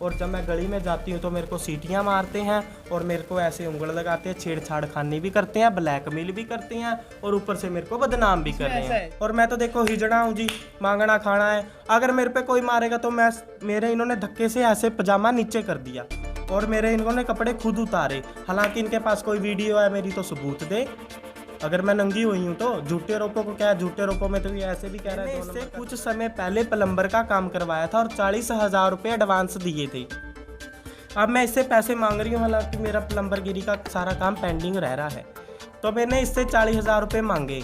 और जब मैं गली में जाती हूँ तो मेरे को सीटियाँ मारते हैं और मेरे को ऐसे उंगल लगाते हैं, छेड़छाड़ खानी भी करते हैं, ब्लैकमेल भी करते हैं और ऊपर से मेरे को बदनाम भी कर रहे हैं। और मैं तो देखो हिजड़ा हूँ जी, मांगना खाना है। अगर मेरे पे कोई मारेगा तो मेरे इन्होंने धक्के से ऐसे पजामा नीचे कर दिया और मेरे इन्होंने कपड़े खुद उतारे। हालांकि इनके पास कोई वीडियो है मेरी तो सबूत दे, अगर मैं नंगी हुई हूँ तो। झूठे आरोपों को क्या है, झूठे आरोपों में तो ये ऐसे भी कह रहा है। इससे कुछ समय पहले प्लम्बर का काम करवाया था और 40,000 रुपये एडवांस दिए थे। अब मैं इससे पैसे मांग रही हूँ, हालांकि मेरा प्लम्बरगिरी का सारा काम पेंडिंग रह रहा है। तो मैंने इससे 40,000 रुपये मांगे,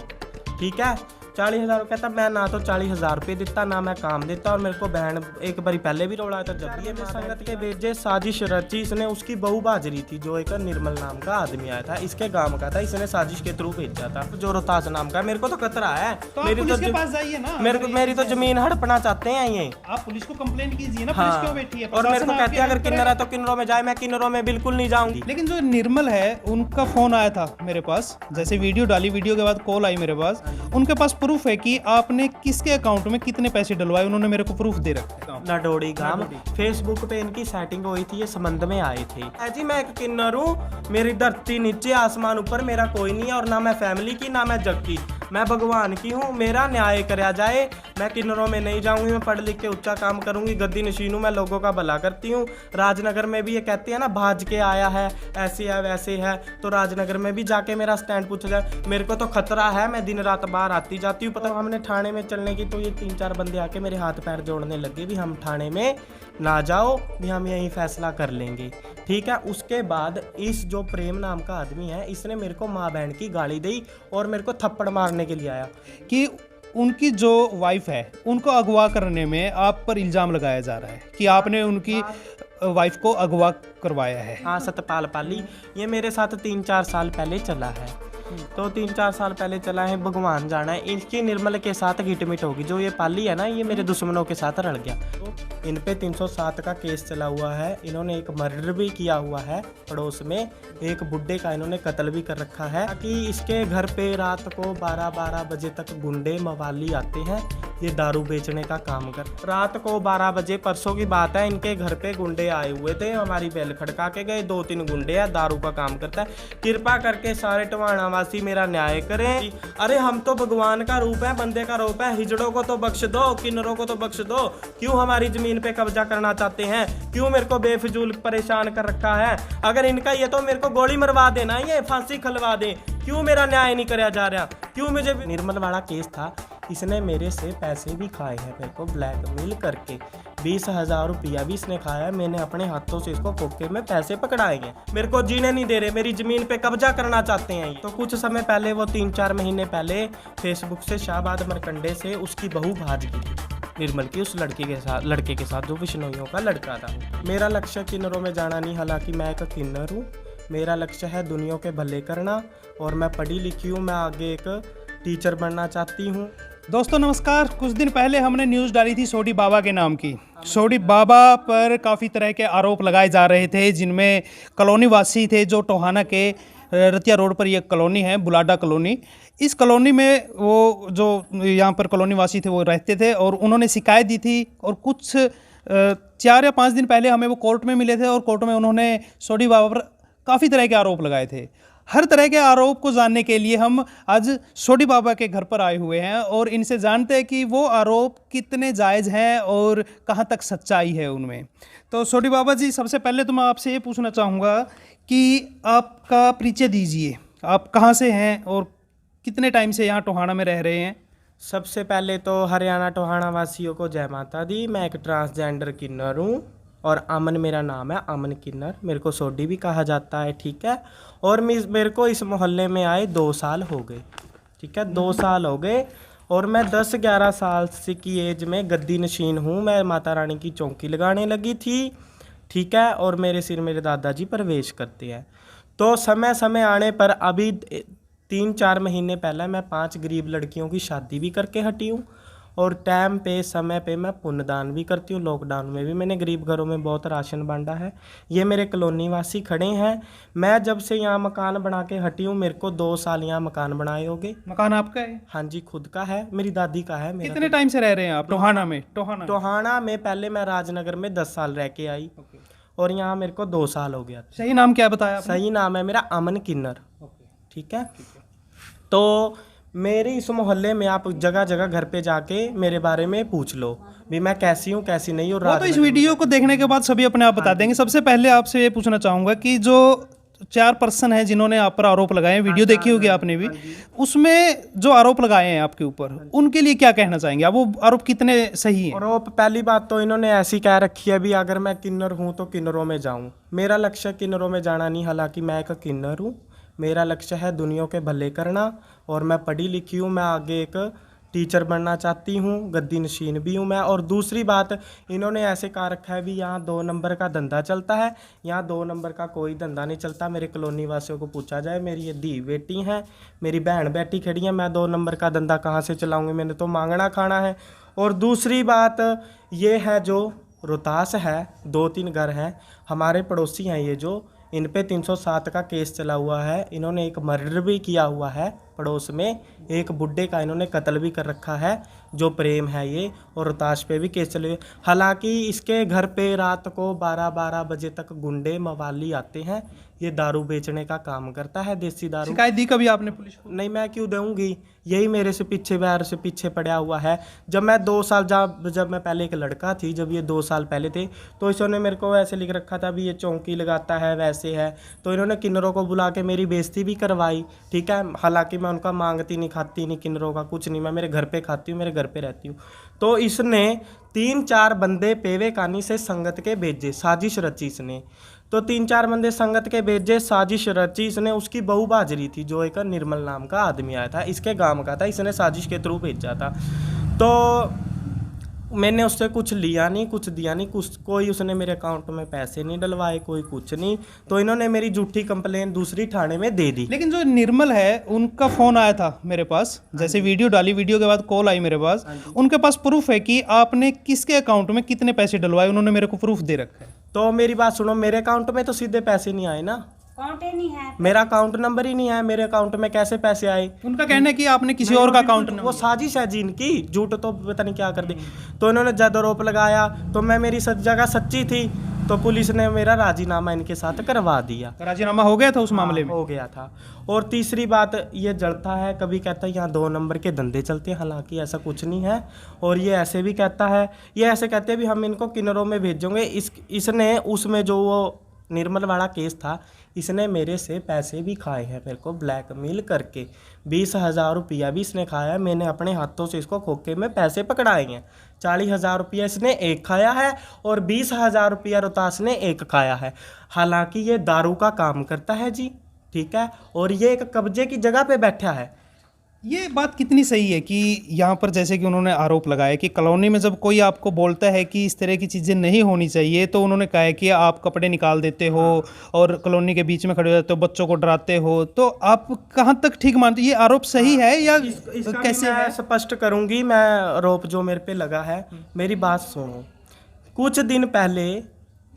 ठीक है। 40,000 रुपये था, मैं ना तो 40,000 रुपये देता ना मैं काम देता। और मेरे को बहन एक बारी पहले भी रोड़ा था, जब ये संगत के भेजे साजिश रची। इसने उसकी बहू बाजरी थी जो एक निर्मल नाम का आदमी आया था, इसके गांव का था, इसने साजिश के थ्रू भेजा था, जो रोहतास नाम का। मेरे को तो खतरा है, तो मेरी पुलिस के पास जाइए ना। मेरी तो जमीन हड़पना चाहते हैं ये। आप पुलिस को कंप्लेंट कीजिए ना। पुलिस क्यों बैठी है? और मेरे को कहते हैं अगर किन्नर है तो किन्नरों में जाए, मैं किन्नरों में बिल्कुल नहीं जाऊंगी। लेकिन जो निर्मल है उनका फोन आया था मेरे पास, जैसे वीडियो डाली, वीडियो के बाद कॉल आई मेरे पास। उनके पास प्रूफ है कि आपने किसके अकाउंट में कितने पैसे डलवाए, उन्होंने मेरे को प्रूफ दे रखा है। लाडोड़ी गांव फेसबुक पे इनकी सेटिंग हुई थी, ये संबंध में आए थे। जी मैं एक किन्नर हूँ, मेरी धरती नीचे आसमान ऊपर मेरा कोई नहीं है, और ना मैं फैमिली की ना मैं जग की, मैं भगवान की हूँ। मेरा न्याय करा जाए, मैं किन्नरों में नहीं जाऊंगी, मैं पढ़ लिख के ऊंचा काम करूंगी, गद्दी नशीन हूँ, मैं लोगों का भला करती हूँ। राजनगर में भी ये कहते हैं ना भाज के आया है, ऐसे है वैसे है, तो राजनगर में भी जाके मेरा स्टैंड पूछा जाए। मेरे को तो खतरा है, मैं दिन रात बाहर आती जाती हूँ। पता हमने थाने में चलने की तो ये 3-4 बंदे आके मेरे हाथ पैर जोड़ने लगे भी हम थाने में ना जाओ, भी हम यही फैसला कर लेंगे, ठीक है। उसके बाद इस जो प्रेम नाम का आदमी है, इसने मेरे को माँ बहन की गाली दी और मेरे को थप्पड़ मारने के लिए आया कि उनकी जो वाइफ है उनको अगवा करने में आप पर इल्ज़ाम लगाया जा रहा है कि आपने उनकी वाइफ को अगवा करवाया है। हाँ, सतपाल पाली, ये मेरे साथ 3-4 साल पहले चला है। तो 3-4 साल पहले चला है, भगवान जाना है। इनकी निर्मल के साथ गिटमिट होगी। जो ये पाली है ना, ये मेरे दुश्मनों के साथ रल गया। तो इन पे 307 का केस चला हुआ है। इन्होंने एक मर्डर भी किया हुआ है पड़ोस में, एक बुड्ढे का इन्होंने कत्ल भी कर रखा है। ताकि इसके घर पे रात को 12-12 बजे तक गुंडे मवाली आते हैं, ये दारू बेचने का काम कर। रात को 12 बजे परसों की बात है, इनके घर पे गुंडे आए हुए थे, हमारी बेल खड़का के गए। 2-3 गुंडे हैं, दारू का काम करता है। कृपा करके सारे टवाणा वासी मेरा न्याय करें। अरे हम तो भगवान का रूप है, बंदे का रूप है। हिजड़ों को तो बख्श दो, किन्नरों को तो बख्श दो। क्यों हमारी जमीन पे कब्जा करना चाहते हैं? क्यों मेरे को बेफिजूल परेशान कर रखा है? अगर इनका ये तो मेरे को गोली मरवा देना, ये फांसी खलवा दे। क्यों मेरा न्याय नहीं कराया जा रहा? क्यों मुझे निर्मल वाला केस था, इसने मेरे से पैसे भी खाए हैं, मेरे को ब्लैकमेल करके 20,000 रुपया भी इसने खाया है। मैंने अपने हाथों से इसको कोके में पैसे पकड़ाए हैं। मेरे को जीने नहीं दे रहे, मेरी जमीन पे कब्जा करना चाहते हैं। तो कुछ समय पहले, वो 3-4 महीने पहले फेसबुक से शाहबाद मरकंडे से उसकी बहू भाज गई थी निर्मल की, उस लड़के के साथ जो बिश्नोइयों का लड़का था। मेरा लक्ष्य किन्नरों में जाना नहीं, हालांकि मैं एक किन्नर हूँ। मेरा लक्ष्य है दुनिया के भले करना, और मैं पढ़ी लिखी हूँ, मैं आगे एक टीचर बनना चाहती हूँ। दोस्तों नमस्कार। कुछ दिन पहले हमने न्यूज़ डाली थी सोडी बाबा के नाम की। सोडी बाबा पर काफ़ी तरह के आरोप लगाए जा रहे थे, जिनमें कॉलोनी वासी थे जो टोहाना के रतिया रोड पर यह कॉलोनी है, बुलाडा कॉलोनी। इस कॉलोनी में वो जो यहाँ पर कॉलोनी वासी थे वो रहते थे, और उन्होंने शिकायत दी थी। और कुछ 4 या 5 दिन पहले हमें वो कोर्ट में मिले थे, और कोर्ट में उन्होंने सोडी बाबा पर काफ़ी तरह के आरोप लगाए थे। हर तरह के आरोप को जानने के लिए हम आज सोडी बाबा के घर पर आए हुए हैं, और इनसे जानते हैं कि वो आरोप कितने जायज़ हैं और कहाँ तक सच्चाई है उनमें। तो सोडी बाबा जी, सबसे पहले तो मैं आपसे ये पूछना चाहूँगा कि आपका परिचय दीजिए। आप कहाँ से हैं और कितने टाइम से यहाँ टोहाना में रह रहे हैं? सबसे पहले तो हरियाणा टोहाना वासियों को जय माता दी। मैं एक ट्रांसजेंडर किन्नर हूँ, और अमन मेरा नाम है, अमन किन्नर। मेरे को सोडी भी कहा जाता है, ठीक है। और मेरे को इस मोहल्ले में आए 2 साल हो गए, ठीक है, 2 साल हो गए। और मैं 10-11 साल से की एज में गद्दी नशीन हूँ। मैं माता रानी की चौकी लगाने लगी थी, ठीक है। और मेरे सिर मेरे दादाजी प्रवेश करते हैं। तो समय समय आने पर अभी 3-4 महीने पहले मैं 5 गरीब लड़कियों की शादी भी करके हटी हूँ। और टाइम पे समय पे मैं पुण्यदान भी करती हूँ। लॉकडाउन में भी मैंने गरीब घरों में बहुत राशन बांटा है। ये मेरे कॉलोनी वासी खड़े हैं। मैं जब से यहाँ मकान बना के हटी हूँ, मेरे को 2 साल यहाँ मकान बनाए हो गए। मकान आपका है? हाँ जी, खुद का है, मेरी दादी का है। मेरा कितने टाइम से रह रहे हैं आप टोहाना में? टोहाना टोहाना में पहले मैं राजनगर में 10 साल रह के आई और यहाँ मेरे को 2 साल हो गया। सही नाम क्या बताया आपने? सही नाम है मेरा अमन किन्नर। ठीक है। तो मेरे इस मोहल्ले में आप जगह जगह घर पे जाके मेरे बारे में पूछ लो भी मैं कैसी हूँ कैसी नहीं हूँ। वो तो इस वीडियो को देखने के बाद सभी अपने आप बता देंगे। सबसे पहले आपसे ये पूछना चाहूंगा कि जो 4 पर्सन हैं जिन्होंने आप पर आरोप लगाए हैं, वीडियो देखी होगी आपने भी, उसमें जो आरोप लगाए हैं आपके ऊपर, उनके लिए क्या कहना चाहेंगे आप? वो आरोप कितने सही हैं? और पहली बात तो इन्होंने ऐसी कह रखी है भी अगर मैं किन्नर हूँ तो किन्नरों में जाऊँ। मेरा लक्ष्य किन्नरों में जाना नहीं, हालांकि मैं एक किन्नर हूँ। मेरा लक्ष्य है दुनिया के भले करना और मैं पढ़ी लिखी हूँ। मैं आगे एक टीचर बनना चाहती हूँ, गद्दी नशीन भी हूँ मैं। और दूसरी बात, इन्होंने ऐसे कहा रखा है भी यहाँ 2 नंबर का धंधा चलता है। यहाँ 2 नंबर का कोई धंधा नहीं चलता। मेरे कॉलोनी वासियों को पूछा जाए, मेरी ये दी बेटी हैं, मेरी बहन बेटी खड़ी है, मैं 2 नंबर का धंधा कहाँ से चलाऊँगी? मैंने तो मांगना खाना है। और दूसरी बात ये है, जो रोहतास है 2-3 घर हैं हमारे पड़ोसी हैं ये, जो इन पे 307 का केस चला हुआ है। इन्होंने एक मर्डर भी किया हुआ है पड़ोस में, एक बुड्ढे का इन्होंने कत्ल भी कर रखा है, जो प्रेम है ये। और रोहतास पे भी केस चले हुए। हालांकि इसके घर पे रात को 12-12 बजे तक गुंडे मवाली आते हैं। ये दारू बेचने का काम करता है, देसी दारू। शिकायत दी कभी आपने पुलिस को? नहीं, मैं क्यों दूंगी? यही मेरे से पीछे वैर से पीछे पड़ा हुआ है। जब मैं 2 साल जब मैं पहले एक लड़का थी, जब ये 2 साल पहले थे, तो इन्होंने मेरे को ऐसे लिख रखा था भी ये चौंकी लगाता है, वैसे है। तो इन्होंने किन्नरों को बुला के मेरी बेइज्जती भी करवाई। ठीक है। हालांकि मैं उनका मांगती नहीं, खाती नहीं किन्नरों का कुछ नहीं, मैं मेरे घर पे खाती हूँ, मेरे घर पे रहती हूँ। तो इसने 3-4 बंदे पेवे कानी से संगत के भेजे, साजिश रची इसने। तो 3-4 बंदे संगत के भेजे, साजिश रची इसने। उसकी बहू बाजरी थी, जो एक निर्मल नाम का आदमी आया था, इसके गांव का था, इसने साजिश के थ्रू भेजा था। तो मैंने उससे कुछ लिया नहीं, कुछ दिया नहीं, कुछ कोई उसने मेरे अकाउंट में पैसे नहीं डलवाए, कोई कुछ नहीं। तो इन्होंने मेरी झूठी कंप्लेन दूसरी थाने में दे दी। लेकिन जो निर्मल है, उनका फ़ोन आया था मेरे पास, जैसे वीडियो डाली, वीडियो के बाद कॉल आई मेरे पास। उनके पास प्रूफ है कि आपने किसके अकाउंट में कितने पैसे डलवाए, उन्होंने मेरे को प्रूफ दे रखा है। तो मेरी बात सुनो, मेरे अकाउंट में तो सीधे पैसे नहीं आए ना, अकाउंट ही नहीं है, मेरा अकाउंट नंबर ही नहीं है। मेरे अकाउंट में कैसे पैसे आए? उनका कहना है कि आपने किसी और का अकाउंट नंबर। वो साजिश है जी इनकी, झूठ तो पता नहीं क्या कर दी। तो इन्होंने जद आरोप लगाया, तो मैं मेरी जगह सच्ची थी, तो पुलिस ने मेरा राजीनामा इनके साथ करवा दिया। राजीनामा हो गया था उस मामले में? हो गया था। और तीसरी बात, ये जड़ता है, कभी कहता है यहाँ 2 नंबर के धंधे चलते हैं, हालांकि ऐसा कुछ नहीं है। और ये ऐसे भी कहता है, ये ऐसे कहते हैं भी हम इनको किन्नरों में भेजेंगे। इसने उसमें जो वो निर्मल वाला केस था, इसने मेरे से पैसे भी खाए हैं, मेरे को ब्लैकमेल करके 20,000 रुपया भी इसने खाया है। मैंने अपने हाथों से इसको खोखे में पैसे पकड़ाए हैं। 40,000 रुपया इसने एक खाया है और 20,000 रुपया रोहतास ने एक खाया है। हालांकि ये दारू का काम करता है जी, ठीक है। और ये एक कब्जे की जगह पे बैठा है। ये बात कितनी सही है कि यहाँ पर जैसे कि उन्होंने आरोप लगाया कि कॉलोनी में जब कोई आपको बोलता है कि इस तरह की चीज़ें नहीं होनी चाहिए, तो उन्होंने कहा है कि आप कपड़े निकाल देते हो और कॉलोनी के बीच में खड़े हो जाते हो, बच्चों को डराते हो, तो आप कहाँ तक ठीक मानते? ये आरोप सही है या कैसे मैं स्पष्ट करूंगी। मैं आरोप जो मेरे पे लगा है, मेरी बात सुनो। कुछ दिन पहले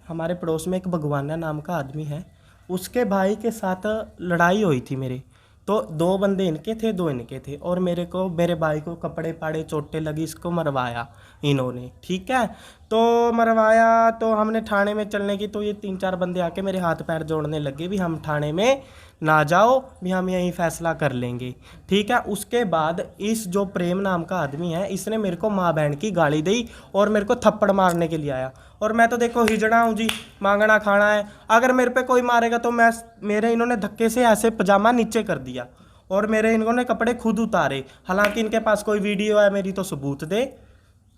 हमारे पड़ोस में एक भगवाना नाम का आदमी है, उसके भाई के साथ लड़ाई हुई थी मेरे। तो 2 बंदे इनके थे, 2 इनके थे, और मेरे भाई को कपड़े पाड़े चोटें लगी, इसको मरवाया इन्होंने। ठीक है। तो मरवाया, तो हमने थाने में चलने की, तो ये 3-4 बंदे आके मेरे हाथ पैर जोड़ने लगे भी हम थाने में ना जाओ, भी हम यहीं फैसला कर लेंगे। ठीक है। उसके बाद इस जो प्रेम नाम का आदमी है, इसने मेरे को माँ बहन की गाली दी और मेरे को थप्पड़ मारने के लिए आया। और मैं तो देखो हिजड़ा हूँ जी, मांगना खाना है। अगर मेरे पे कोई मारेगा तो मेरे इन्होंने धक्के से ऐसे पजामा नीचे कर दिया और मेरे इन्होंने कपड़े खुद उतारे। हालांकि इनके पास कोई वीडियो है मेरी, तो सबूत दे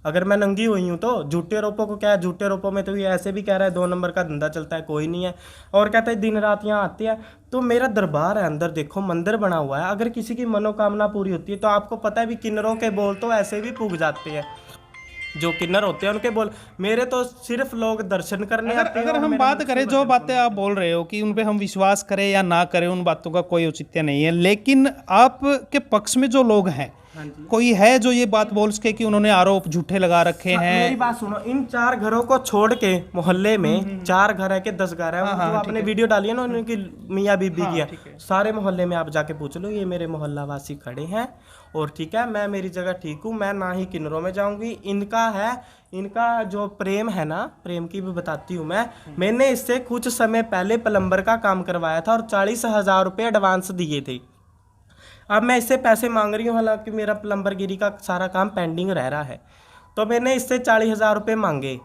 अगर मैं नंगी हुई हूँ तो। झूठे आरोपों को क्या है, झूठे आरोपों में तो ये ऐसे भी कह रहा है 2 नंबर का धंधा चलता है, कोई नहीं है। और कहता है दिन रात यहाँ आते हैं। तो मेरा दरबार है अंदर, देखो मंदिर बना हुआ है। अगर किसी की मनोकामना पूरी होती है तो आपको पता है भी किन्नरों के बोल तो ऐसे भी पुग जाते हैं। जो किन्नर होते हैं उनके बोल, मेरे तो सिर्फ लोग दर्शन करने आते हैं। अगर हम बात करें, जो बातें आप बोल रहे हो कि उन पे हम विश्वास करें या ना करें, उन बातों का कोई औचित्य नहीं है, लेकिन आपके पक्ष में जो लोग हैं कोई है जो ये बात बोल सके कि उन्होंने आरोप झूठे लगा रखे हैं? मेरी बात सुनो, इन 4 घरों को छोड़ के मोहल्ले में 4 घर है कि 10 घर है, जो आपने वीडियो डाली है ना उनकी मियाँ बीबी की है, सारे मोहल्ले में आप जाके पूछ लो, ये मेरे मोहल्ला वासी खड़े हैं। और ठीक है, मैं मेरी जगह ठीक हूँ, मैं ना ही किन्नरों में जाऊंगी। इनका जो प्रेम है ना, प्रेम की भी बताती हूँ मैंने इससे कुछ समय पहले प्लम्बर का काम करवाया था और 40,000 रुपये एडवांस दिए थे। अब मैं इससे पैसे मांग रही हूँ, हालांकि मेरा प्लम्बरगिरी का सारा काम पेंडिंग रह रहा है। तो मैंने इससे 40,000 रुपये मांगे,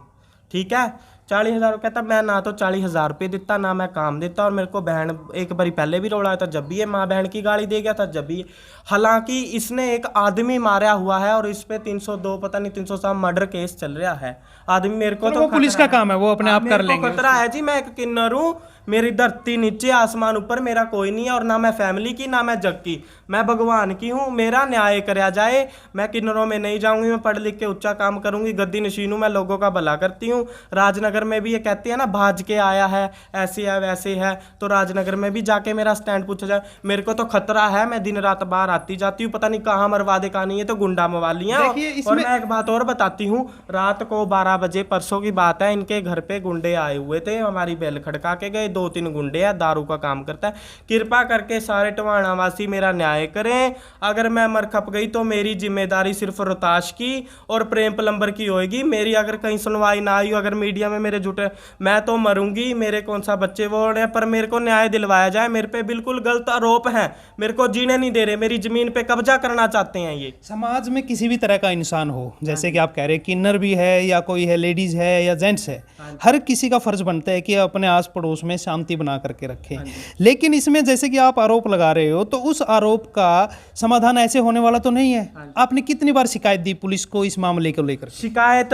ठीक है। 40,000 रुपये था, मैं ना तो 40,000 रुपये देता, ना मैं काम देता। और मेरे को बहन एक बारी पहले भी रोड़ा था, जब भी ये माँ बहन की गाली दे गया था, जब भी। हालांकि इसने एक आदमी मारा हुआ है और इस पे 302 पता नहीं 307 मर्डर केस चल रहा है। आदमी मेरे को तो पुलिस का काम है, वो अपने आप कर लेंगे। खतरा है जी, मैं एक किन्नर हूँ, मेरी धरती नीचे आसमान ऊपर, मेरा कोई नहीं है। और ना मैं फैमिली की, ना मैं जग की, मैं भगवान की हूँ। मेरा न्याय कराया जाए, मैं किन्नरों में नहीं जाऊंगी, मैं पढ़ लिख के ऊंचा काम करूंगी, गद्दी नशीन हूँ, मैं लोगों का भला करती हूँ। राजनगर में भी ये कहते हैं ना, भाज के आया है, ऐसे है वैसे है, तो राजनगर में भी जाके मेरा स्टैंड पूछा जाए। मेरे को तो खतरा है, मैं दिन रात बाहर आती जाती हूँ, पता नहीं कहाँ मरवा दे कहाँ नहीं है, तो गुंडा मवाली है। और मैं एक बात और बताती हूँ, रात को 12 बजे परसों की बात है, इनके घर पे गुंडे आए हुए थे, हमारी बेल खड़का के गए। 2-3 गुंडे हैं, दारू का काम करता है। कृपा करके सारे टवाणा वासी मेरा न्याय करें। अगर मैं मर खप गई तो मेरी जिम्मेदारी सिर्फ रोहताश की और प्रेम प्लम्बर की होगी। मेरी अगर कहीं सुनवाई ना आई, अगर मीडिया में मेरे झूठे, मैं तो मरूंगी, मेरे कौन सा बच्चे वो रहे, पर मेरे को न्याय दिलवाया जाए। मेरे पे बिल्कुल गलत आरोप है, मेरे को जीने नहीं दे रहे, मेरी जमीन पे कब्जा करना चाहते हैं ये। समाज में किसी भी तरह का इंसान हो, जैसे कि आप कह रहे हैं किन्नर भी है या कोई है, लेडीज है या जेंट्स है, हर किसी का फर्ज बनता है कि अपने आस पड़ोस में शांति बना करके रखें। लेकिन इसमें जैसे कि आप आरोप लगा रहे हो, तो उस आरोप का समाधान ऐसे होने वाला तो नहीं है। आपने कितनी बार शिकायत दी पुलिस को इस मामले को लेकर? शिकायत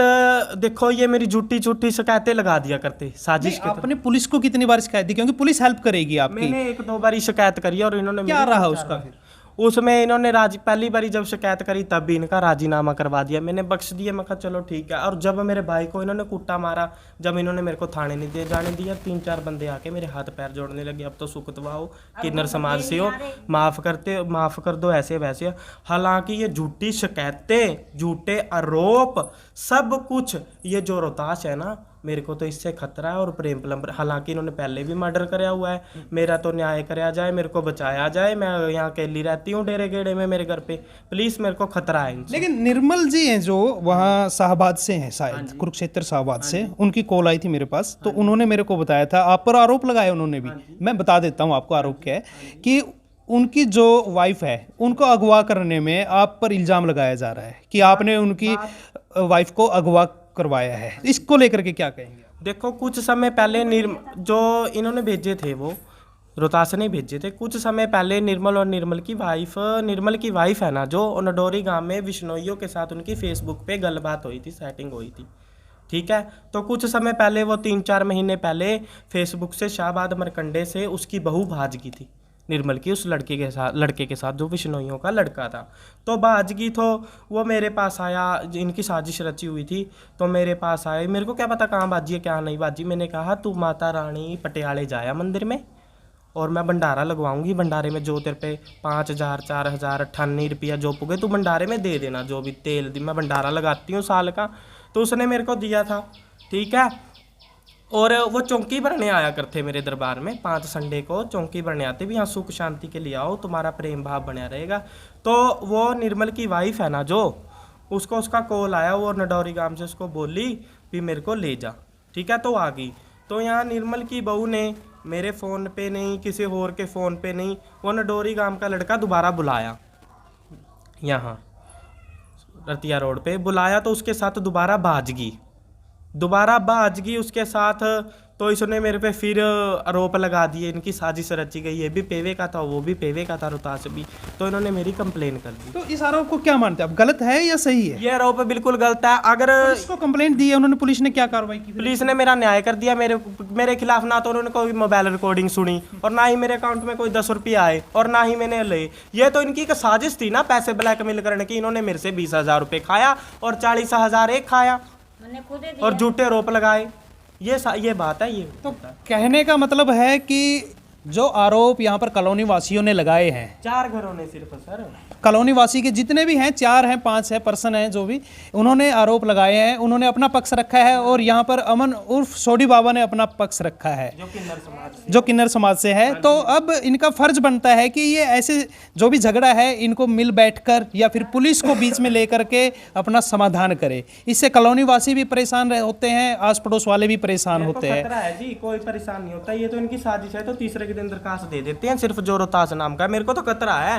देखो, ये मेरी झूठी झूठी शिकायतें लगा दिया करते, साजिश के। आपने पुलिस को कितनी बार शिकायत दी? क्योंकि पुलिस हेल्प करेगी आपकी। मैंने 1-2 बारी शिकायत करी और इन्होंने क्या रहा उसका फिर? उसमें इन्होंने पहली बारी जब शिकायत करी तब भी इनका राजीनामा करवा दिया, मैंने बख्श दिया। मैं कहा चलो ठीक है। और जब मेरे भाई को इन्होंने कुट्टा मारा, जब इन्होंने मेरे को थाने नहीं दिए जाने दिया, 3-4 बंदे आके मेरे हाथ पैर जोड़ने लगे, अब तो सुखतवाओ, किन्नर समाज से हो, माफ़ कर दो, ऐसे वैसे। हालांकि ये झूठी शिकायतें, झूठे आरोप, सब कुछ, ये जो रोहताश है ना, मेरे को तो इससे खतरा है। और प्रेम प्लम्बर, हालांकि इन्होंने पहले भी मर्डर कराया हुआ है, मेरा तो न्याय कराया जाए, मेरे को बचाया जाए। मैं यहाँ अकेली रहती हूँ डेरे गेड़े में मेरे घर पे, प्लीज मेरे को खतरा है इनसे। लेकिन निर्मल जी हैं जो वहाँ शाहबाद से हैं, शायद कुरुक्षेत्र शाहबाद से, उनकी कॉल आई थी मेरे पास, तो उन्होंने मेरे को बताया था, आप पर आरोप लगाए उन्होंने भी। मैं बता देता हूँ आपको आरोप क्या है, कि उनकी जो वाइफ है उनको अगवा करने में आप पर इल्ज़ाम लगाया जा रहा है कि आपने उनकी वाइफ को अगवा करवाया है। इसको लेकर के क्या कहेंगे? देखो, कुछ समय पहले जो इन्होंने भेजे थे, वो रोहतास ने भेजे थे। कुछ समय पहले निर्मल और निर्मल की वाइफ है ना, जो नडोरी गांव में विश्नोइयों के साथ उनकी फेसबुक पे गलबात हुई थी, सेटिंग हुई थी, ठीक है। तो कुछ समय पहले, वो 3-4 महीने पहले फेसबुक से शाहबाद मरकंडे से उसकी बहू भाजगी थी, निर्मल की, उस लड़के के साथ जो विश्नोइयों का लड़का था। तो भाजगी तो वो मेरे पास आया, इनकी साजिश रची हुई थी, तो मेरे पास आए। मेरे को क्या पता कहाँ बाजी है क्या नहीं बाजी। मैंने कहा तू माता रानी पटियाले जाया मंदिर में, और मैं भंडारा लगवाऊंगी, भंडारे में जो तेरे पे 5,000 4,000 98 रुपया जो पुगे तू भंडारे में दे देना, जो भी तेल दी, मैं भंडारा लगाती हूँ साल का। तो उसने मेरे को दिया था, ठीक है। और वो चौंकी भरने आया करते मेरे दरबार में, 5 संडे को चौंकी भरने आते भी, यहाँ सुख शांति के लिए आओ, तुम्हारा प्रेम भाव बना रहेगा। तो वो निर्मल की वाइफ है ना, जो उसका कॉल आया, वो नडौरी गांव से उसको बोली भी मेरे को ले जा, ठीक है। तो आ गई। तो यहाँ निर्मल की बहू ने मेरे फ़ोन पे नहीं, किसी और के फ़ोन पे नहीं, वो नडौरी गांव का लड़का दोबारा बुलाया, यहाँ रतिया रोड पे बुलाया, तो उसके साथ दोबारा भाजगी उसके साथ। तो इसने मेरे पे फिर आरोप लगा दिए, इनकी साजिश रची गई, ये भी पेवे का था, वो भी पेवे का था, रोहतास भी। तो इन्होंने मेरी कंप्लेन कर दी। तो इस आरोप को क्या मानते हैं आप, गलत है या सही है? ये आरोप बिल्कुल गलत है। अगर पुलिस को कंप्लेंट दी है उन्होंने, पुलिस ने क्या कार्रवाई की? पुलिस ने मेरा न्याय कर दिया, मेरे खिलाफ ना तो उन्होंने कोई मोबाइल रिकॉर्डिंग सुनी, और ना ही मेरे अकाउंट में कोई 10 रुपये आए, और ना ही मैंने ले। ये तो इनकी एक साजिश थी ना, पैसे ब्लैकमेल करने की। इन्होंने मेरे से 20,000 रुपये खाया और 40,000 एक खाया, और झूठे आरोप लगाए। ये बात है। ये तो कहने का मतलब है कि जो आरोप यहाँ पर कॉलोनी वासियों ने लगाए हैं, 4 घरों ने सिर्फ सर, कॉलोनी वासी के जितने भी हैं, 4 हैं 5 हैं पर्सन हैं, जो भी उन्होंने आरोप लगाए हैं, उन्होंने अपना पक्ष रखा है और यहाँ पर अमन उर्फ सोडी बाबा ने अपना पक्ष रखा है जो किन्नर समाज से है। तो अब इनका फर्ज बनता है कि ये ऐसे जो भी झगड़ा है इनको मिल बैठकर या फिर पुलिस को बीच में लेकर के अपना समाधान करे। इससे कॉलोनी वासी भी परेशान होते हैं, आस पड़ोस वाले भी परेशान होते हैं। खतरा है जी, कोई परेशान नहीं होता, ये तो इनकी साजिश है। तो तीसरे के दिन दरखास्त दे देते हैं सिर्फ जो रोहतास नाम का। मेरे को तो खतरा है,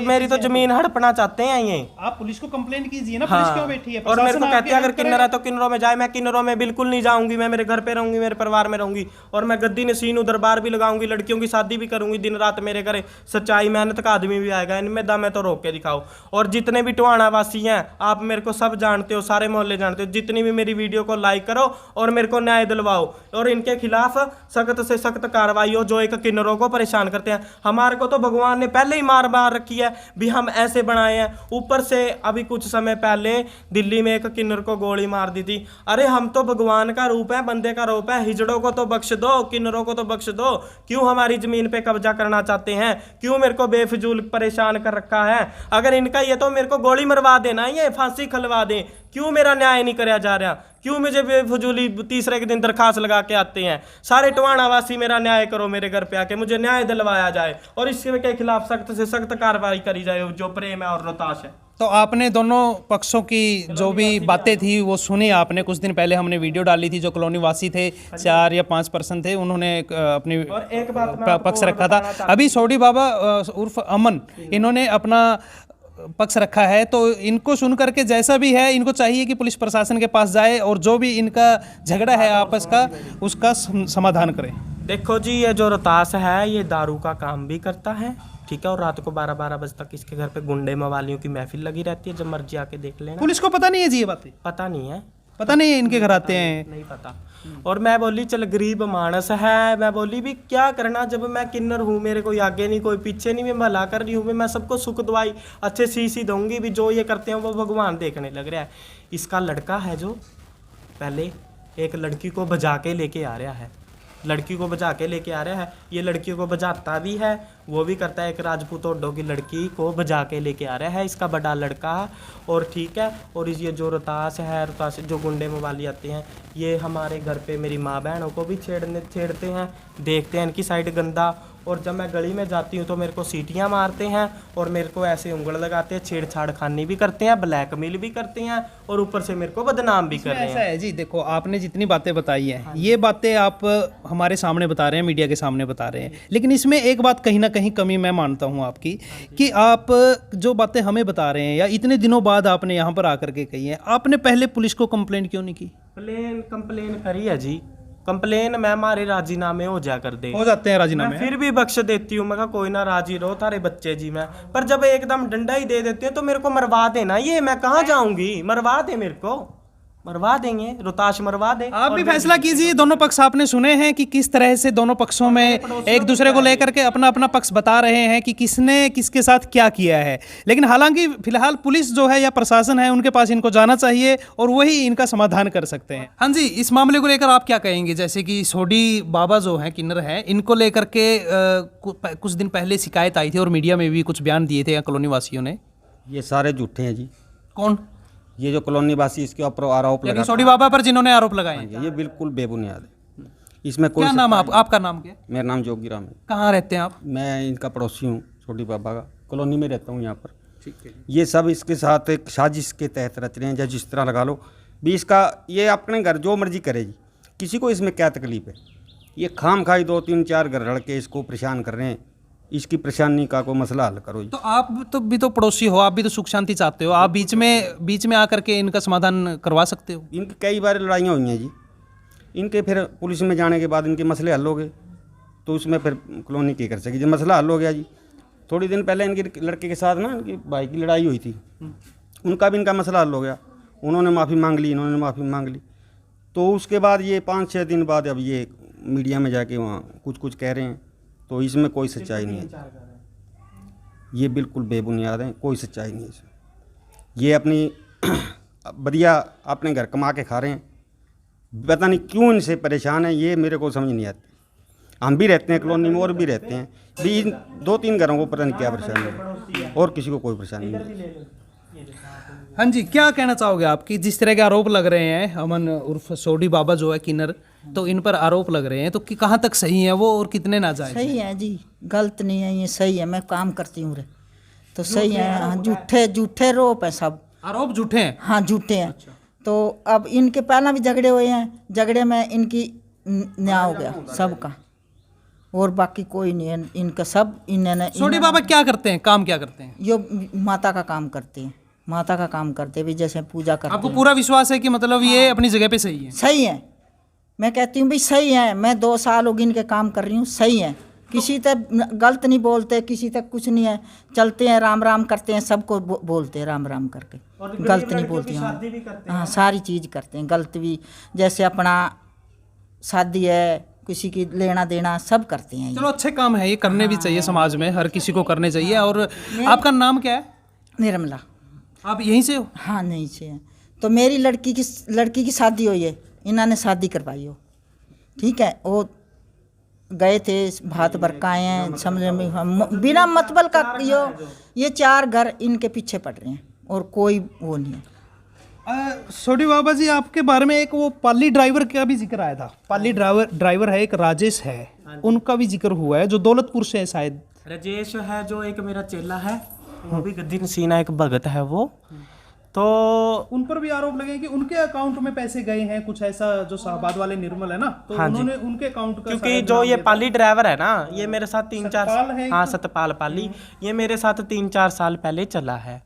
मेरी तो जमीन हड़पना चाहते हैं ये। आप पुलिस को कंप्लेंट कीजिए ना, पुलिस क्यों बैठी है? और मेरे को कहते हैं अगर किन्नर है तो किन्नरों में जाए। मैं किन्नरों में बिल्कुल नहीं जाऊंगी, मैं मेरे घर पे रहूंगी, मेरे परिवार में रहूंगी और मैं गद्दी नसीन दरबार भी लगाऊंगी, लड़कियों की शादी भी करूंगी। दिन रात मेरे घर सच्चाई मेहनत का आदमी भी आएगा, इनमें दम है तो रोक के दिखाओ। और जितने भी टोहाना वासी हैं, आप मेरे को सब जानते हो, सारे मोहल्ले जानते हो, जितनी भी मेरी वीडियो को लाइक करो और मेरे को न्याय दिलवाओ और इनके खिलाफ सख्त से सख्त कार्रवाई हो जो एक किन्नरों को परेशान करते हैं। हमारे को तो भगवान ने पहले ही मार रखी है भी, हम ऐसे बनाए हैं। ऊपर से अभी कुछ समय पहले दिल्ली में एक किन्नर को गोली मार दी थी। अरे हम तो भगवान का रूप है, बंदे का रूप है, हिजड़ों को तो बख्श दो, किन्नरों को तो बख्श दो। क्यों हमारी जमीन पे कब्जा करना चाहते हैं? क्यों मेरे को बेफजूल परेशान कर रखा है? अगर इनका ये तो मेरे को गोली मरवा देना, ये फांसी खलवा दें। क्यों मेरा न्याय नहीं कराया जा रहा? क्यों मुझे बेफजूली तीसरे के दिन दरखास्त लगा के आते हैं? सारे टोहाना वासी मेरा न्याय करो, मेरे घर पे आके मुझे न्याय दिलवाया जाए और इसके खिलाफ सख्त से सख्त कार्रवाई करी जाए जो प्रेम है और रोहतास है। तो आपने दोनों पक्षों की जो भी बातें थी वो सुनी आपने। कुछ दिन पहले हमने वीडियो डाली थी, जो कॉलोनी वासी थे 4 या 5 पर्सन थे, उन्होंने अपनी एक बात पक्ष रखा था। अभी सोडी बाबा उर्फ अमन, इन्होंने अपना पक्ष रखा है। तो इनको सुन करके जैसा भी है, इनको चाहिए कि पुलिस प्रशासन के पास जाए और जो भी इनका झगड़ा है आपस का, उसका समाधान करें। देखो जी, ये जो रोहतास है ये दारू का काम भी करता है, ठीक है, और रात को 12-12 बजे तक इसके घर पे गुंडे मवालियों की महफिल लगी रहती है, जब मर्जी आके देख लेना। पुलिस को पता नहीं है जी ये बातें? पता नहीं है, पता नहीं है इनके घर आते हैं, नहीं पता। और मैं बोली चल गरीब मानस है, मैं बोली भी क्या करना, जब मैं किन्नर हूँ, मेरे कोई आगे नहीं कोई पीछे नहीं, मैं भला कर रही हूँ, मैं सबको सुख दवाई अच्छे सी दूंगी भी। जो ये करते हैं वो भगवान देखने लग रहा है। इसका लड़का है जो पहले एक लड़की को बजा के लेके आ रहा है, लड़की को बजा के लेके आ रहा है, ये लड़की को बजाता भी है, वो भी करता है। एक राजपूत ओडो की लड़की को बजा के लेके आ रहा है इसका बड़ा लड़का, और ठीक है। और ये जो रोहतास है, रोहतास जो गुंडे मवाली आते हैं, ये हमारे घर पे मेरी माँ बहनों को भी छेड़ते हैं, देखते हैं इनकी साइड गंदा। और जब मैं गली में जाती हूँ तो मेरे को सीटियाँ मारते हैं और मेरे को ऐसे उंगल लगाते हैं, छेड़छाड़ खानी भी करते हैं, ब्लैकमेल भी करते हैं और ऊपर से मेरे को बदनाम भी कर रहे हैं। ऐसा है जी, देखो आपने जितनी बातें बताई हैं, ये बातें आप हमारे सामने बता रहे हैं, मीडिया के सामने बता रहे हैं, लेकिन इसमें एक बात कहीं ना कहीं कमी मैं मानता हूँ आपकी, कि आप जो बातें हमें बता रहे हैं या इतने दिनों बाद आपने यहाँ पर आकर के कही है, आपने पहले पुलिस को कंप्लेंट क्यों नहीं की? कंप्लेन करी है जी, कंप्लेन मैं हमारे राजीनामे हो जा कर दे, हो जाते हैं राजीनामे, फिर भी बख्श देती हूँ। मैं कहा कोई ना, राजी रहो, थारे बच्चे जी मैं। पर जब एकदम डंडा ही दे देते हैं तो मेरे को मरवा देना, ये मैं कहाँ जाऊंगी? मरवा दे, मेरे को मरवा देंगे, रोहतास मरवा दे। आप भी फैसला कीजिए। दोनों पक्ष आपने सुने हैं कि किस तरह से दोनों पक्षों में एक दूसरे को लेकर के अपना अपना पक्ष बता रहे हैं कि किसने किसके साथ क्या किया है। लेकिन हालांकि फिलहाल पुलिस जो है या प्रशासन है, उनके पास इनको जाना चाहिए और वही इनका समाधान कर सकते हैं। हाँ जी, इस मामले को लेकर आप क्या कहेंगे? जैसे कि सोडी बाबा जो है, किन्नर है, इनको लेकर के कुछ दिन पहले शिकायत आई थी और मीडिया में भी कुछ बयान दिए थे कॉलोनी वासियों ने। ये सारे झूठे हैं जी। कौन? ये जो कॉलोनी वासी इसके ऊपर आरोप लगा, सोडी बाबा पर जिन्होंने आरोप लगाए हैं, ये बिल्कुल बेबुनियाद है। इसमें कोई क्या नाम आपका नाम क्या है? मेरा नाम जोगी राम है। कहाँ रहते हैं आप? मैं इनका पड़ोसी हूँ, सोडी बाबा का कॉलोनी में रहता हूँ यहाँ पर। ठीक है। ये सब इसके साथ एक साजिश के तहत रच रहे हैं, या जिस तरह लगा लो भी इसका, ये अपने घर जो मर्जी करे जी, किसी को इसमें क्या तकलीफ है? ये खाम खाई 2-3-4 घर लड़के इसको परेशान कर रहे हैं, इसकी परेशानी का कोई मसला हल करो जी। तो आप तो भी तो पड़ोसी हो, आप भी तो सुख शांति चाहते हो, आप बीच में आकर के इनका समाधान करवा सकते हो। इनकी कई बार लड़ाइयाँ हुई हैं जी, इनके फिर पुलिस में जाने के बाद इनके मसले हल हो गए, तो उसमें फिर कॉलोनी क्या कर सकेगी? जब मसला हल हो गया जी, थोड़ी दिन पहले इनके लड़के के साथ ना इनकी भाई की लड़ाई हुई थी, उनका भी इनका मसला हल हो गया, उन्होंने माफ़ी मांग ली, इन्होंने माफ़ी मांग ली। तो उसके बाद ये 5-6 दिन बाद अब ये मीडिया में जाके वहाँ कुछ कह रहे हैं, तो इसमें कोई सच्चाई नहीं है। ये बिल्कुल बेबुनियाद है, कोई सच्चाई नहीं है इसमें। ये अपनी बढ़िया अपने घर कमा के खा रहे हैं, पता नहीं क्यों इनसे परेशान है, ये मेरे को समझ नहीं आती। हम भी रहते हैं कॉलोनी में और भी रहते हैं भी, इन 2-3 घरों को पता नहीं क्या परेशानी है और किसी को कोई परेशानी नहीं है। हाँ जी, क्या कहना चाहोगे आप कि जिस तरह के आरोप लग रहे हैं, अमन उर्फ सोडी बाबा जो है किन्नर, तो इन पर आरोप लग रहे हैं, तो कि कहाँ तक सही है वो और कितने नाजायज? सही है जी, गलत नहीं है, ये सही है। मैं काम करती हूँ रे, तो सही है। हाँ, झूठे रोप है सब, आरोप झूठे हैं। हाँ झूठे हैं। तो अब इनके पहला भी झगड़े हुए हैं, झगड़े में इनकी न्याय हो गया सबका, और बाकी कोई नहीं है इनका। सब इन्होंने सोडी बाबा क्या करते हैं, काम क्या करते हैं? यो माता का काम करते हैं, माता का काम करते हैं भी, जैसे पूजा करते आपको हैं। पूरा विश्वास है कि मतलब ये अपनी जगह पे सही है? सही है, मैं कहती हूँ भाई सही है। मैं 2 साल हो गए इनके काम कर रही हूँ, सही है। किसी तक गलत नहीं बोलते, किसी तक कुछ नहीं है, चलते हैं राम राम करते हैं, सबको बोलते हैं राम राम करके, गलत नहीं बोलते हैं। हाँ, सारी चीज़ करते हैं, गलत भी, जैसे अपना शादी है, किसी की लेना देना सब करते हैं। चलो अच्छे काम है, ये करने भी चाहिए, समाज में हर किसी को करने चाहिए। और आपका नाम क्या है? निर्मला। आप यहीं से हो? हाँ, नहीं से है। तो मेरी लड़की की शादी हुई है, इन्होंने शादी करवाई हो, ठीक है। वो गए थे, भात बरकाए हैं, समझ में बिना मतलब का ये 4 घर इनके पीछे पड़ रहे हैं और कोई वो नहीं है। सोडी बाबा जी, आपके बारे में एक वो पाली ड्राइवर का भी जिक्र आया था। पाली ड्राइवर है एक, राजेश है, उनका भी जिक्र हुआ है, जो दौलतपुर से है शायद। राजेश है जो एक मेरा चेला है, वो भी गद्दी नसीना एक भगत है वो। तो उन पर भी आरोप लगे कि उनके अकाउंट में पैसे गए हैं कुछ ऐसा, जो शाहबाद वाले निर्मल है ना, तो हाँ उन्होंने उनके अकाउंट का, क्योंकि जो ये पाली ड्राइवर है ना, ये मेरे साथ 3-4, हाँ सतपाल पाली, ये मेरे साथ 3-4 साल पहले चला है।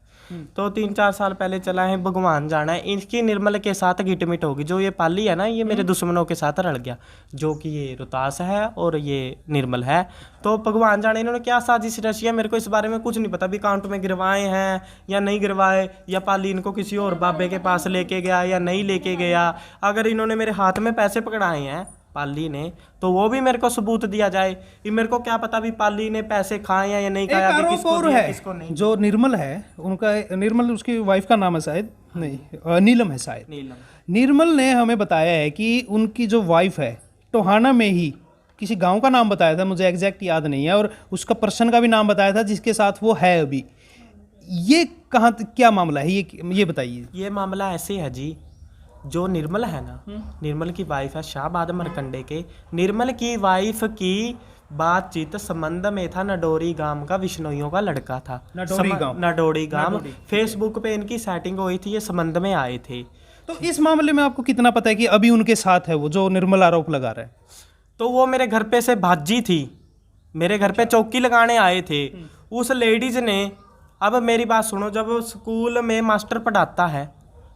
तो 3-4 साल पहले चला है, भगवान जाना है, इनकी निर्मल के साथ गिटमिट होगी। जो ये पाली है ना, ये मेरे दुश्मनों के साथ रल गया, जो कि ये रोहतास है और ये निर्मल है। तो भगवान जाने इन्होंने क्या साजिश रची है, मेरे को इस बारे में कुछ नहीं पता भी अकाउंट में गिरवाए हैं या नहीं गिरवाए, या पाली इनको किसी और बाबे के पास लेके गया या नहीं लेके गया। अगर इन्होंने मेरे हाथ में पैसे पकड़ाए हैं पाली ने, तो वो भी मेरे को सबूत दिया जाए। ये मेरे को क्या पता भी पाली ने पैसे खाए हैं या नहीं खाए, एक आरोप और है, किसको नहीं। जो निर्मल है उनका, निर्मल उसकी वाइफ का नाम है शायद, नहीं नीलम है शायद। निर्मल ने हमें बताया है कि उनकी जो वाइफ है टोहाना में ही, किसी गांव का नाम बताया था, मुझे एग्जैक्ट याद नहीं है, और उसका पर्सन का भी नाम बताया था जिसके साथ वो है अभी। ये कहाँ, क्या मामला है ये बताइए। ये मामला ऐसे है जी, जो निर्मल है ना, निर्मल की वाइफ है शाहबाद मरकंडे के। निर्मल की वाइफ की बातचीत संबंध में था नडोरी गांव का, विश्नोइयों का लड़का था। नडोरी गांव फेसबुक पे इनकी सेटिंग हुई थी, ये संबंध में आए थे। तो इस मामले में आपको कितना पता है कि अभी उनके साथ है वो, जो निर्मल आरोप लगा रहा है? तो वो मेरे घर पे से भाजी थी, मेरे घर पे चौकी लगाने आए थे। उस लेडीज ने, अब मेरी बात सुनो, जब स्कूल में मास्टर पढ़ाता है,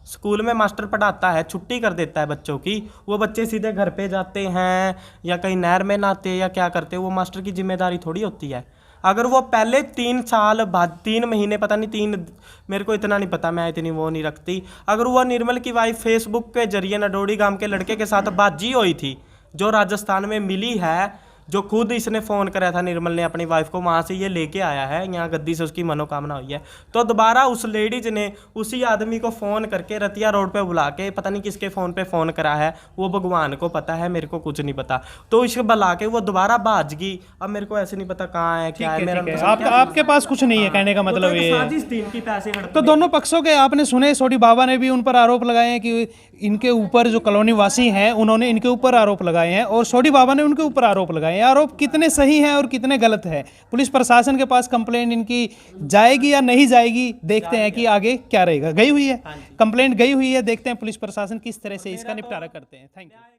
स्कूल में मास्टर पढ़ाता है, छुट्टी कर देता है बच्चों की, वो बच्चे सीधे घर पे जाते हैं या कहीं नहर में नहाते या क्या करते, वो मास्टर की जिम्मेदारी थोड़ी होती है। अगर वो पहले 3 साल बाद, 3 महीने, पता नहीं 3, मेरे को इतना नहीं पता, मैं इतनी वो नहीं रखती, अगर वो निर्मल की वाइफ फेसबुक के जरिए नडोड़ी गांव के लड़के के साथ बाजी हुई थी, जो राजस्थान में मिली है, जो खुद इसने फ़ोन कराया था निर्मल ने अपनी वाइफ को, वहाँ से ये लेके आया है यहाँ गद्दी से, उसकी मनोकामना हुई है। तो दोबारा उस लेडीज ने उसी आदमी को फ़ोन करके रतिया रोड पे बुला के, पता नहीं किसके फ़ोन पे फ़ोन करा है, वो भगवान को पता है, मेरे को कुछ नहीं पता। तो इसे बुला के वो दोबारा भाज गई। अब मेरे को ऐसे नहीं पता कहाँ है क्या है, मेरा आपके पास कुछ नहीं है, कहने का मतलब ये है। तो दोनों पक्षों के आपने सुने। सोडी बाबा ने भी उन पर आरोप लगाए हैं कि इनके ऊपर, जो कॉलोनी वासी हैं उन्होंने इनके ऊपर आरोप लगाए हैं, और सोडी बाबा ने उनके ऊपर आरोप लगाए हैं। आरोप कितने सही हैं और कितने गलत है, पुलिस प्रशासन के पास कंप्लेंट इनकी जाएगी या नहीं जाएगी, देखते हैं कि आगे क्या रहेगा। गई हुई है कंप्लेंट, गई हुई है, देखते हैं पुलिस प्रशासन किस तरह से इसका निपटारा करते हैं। Thank you.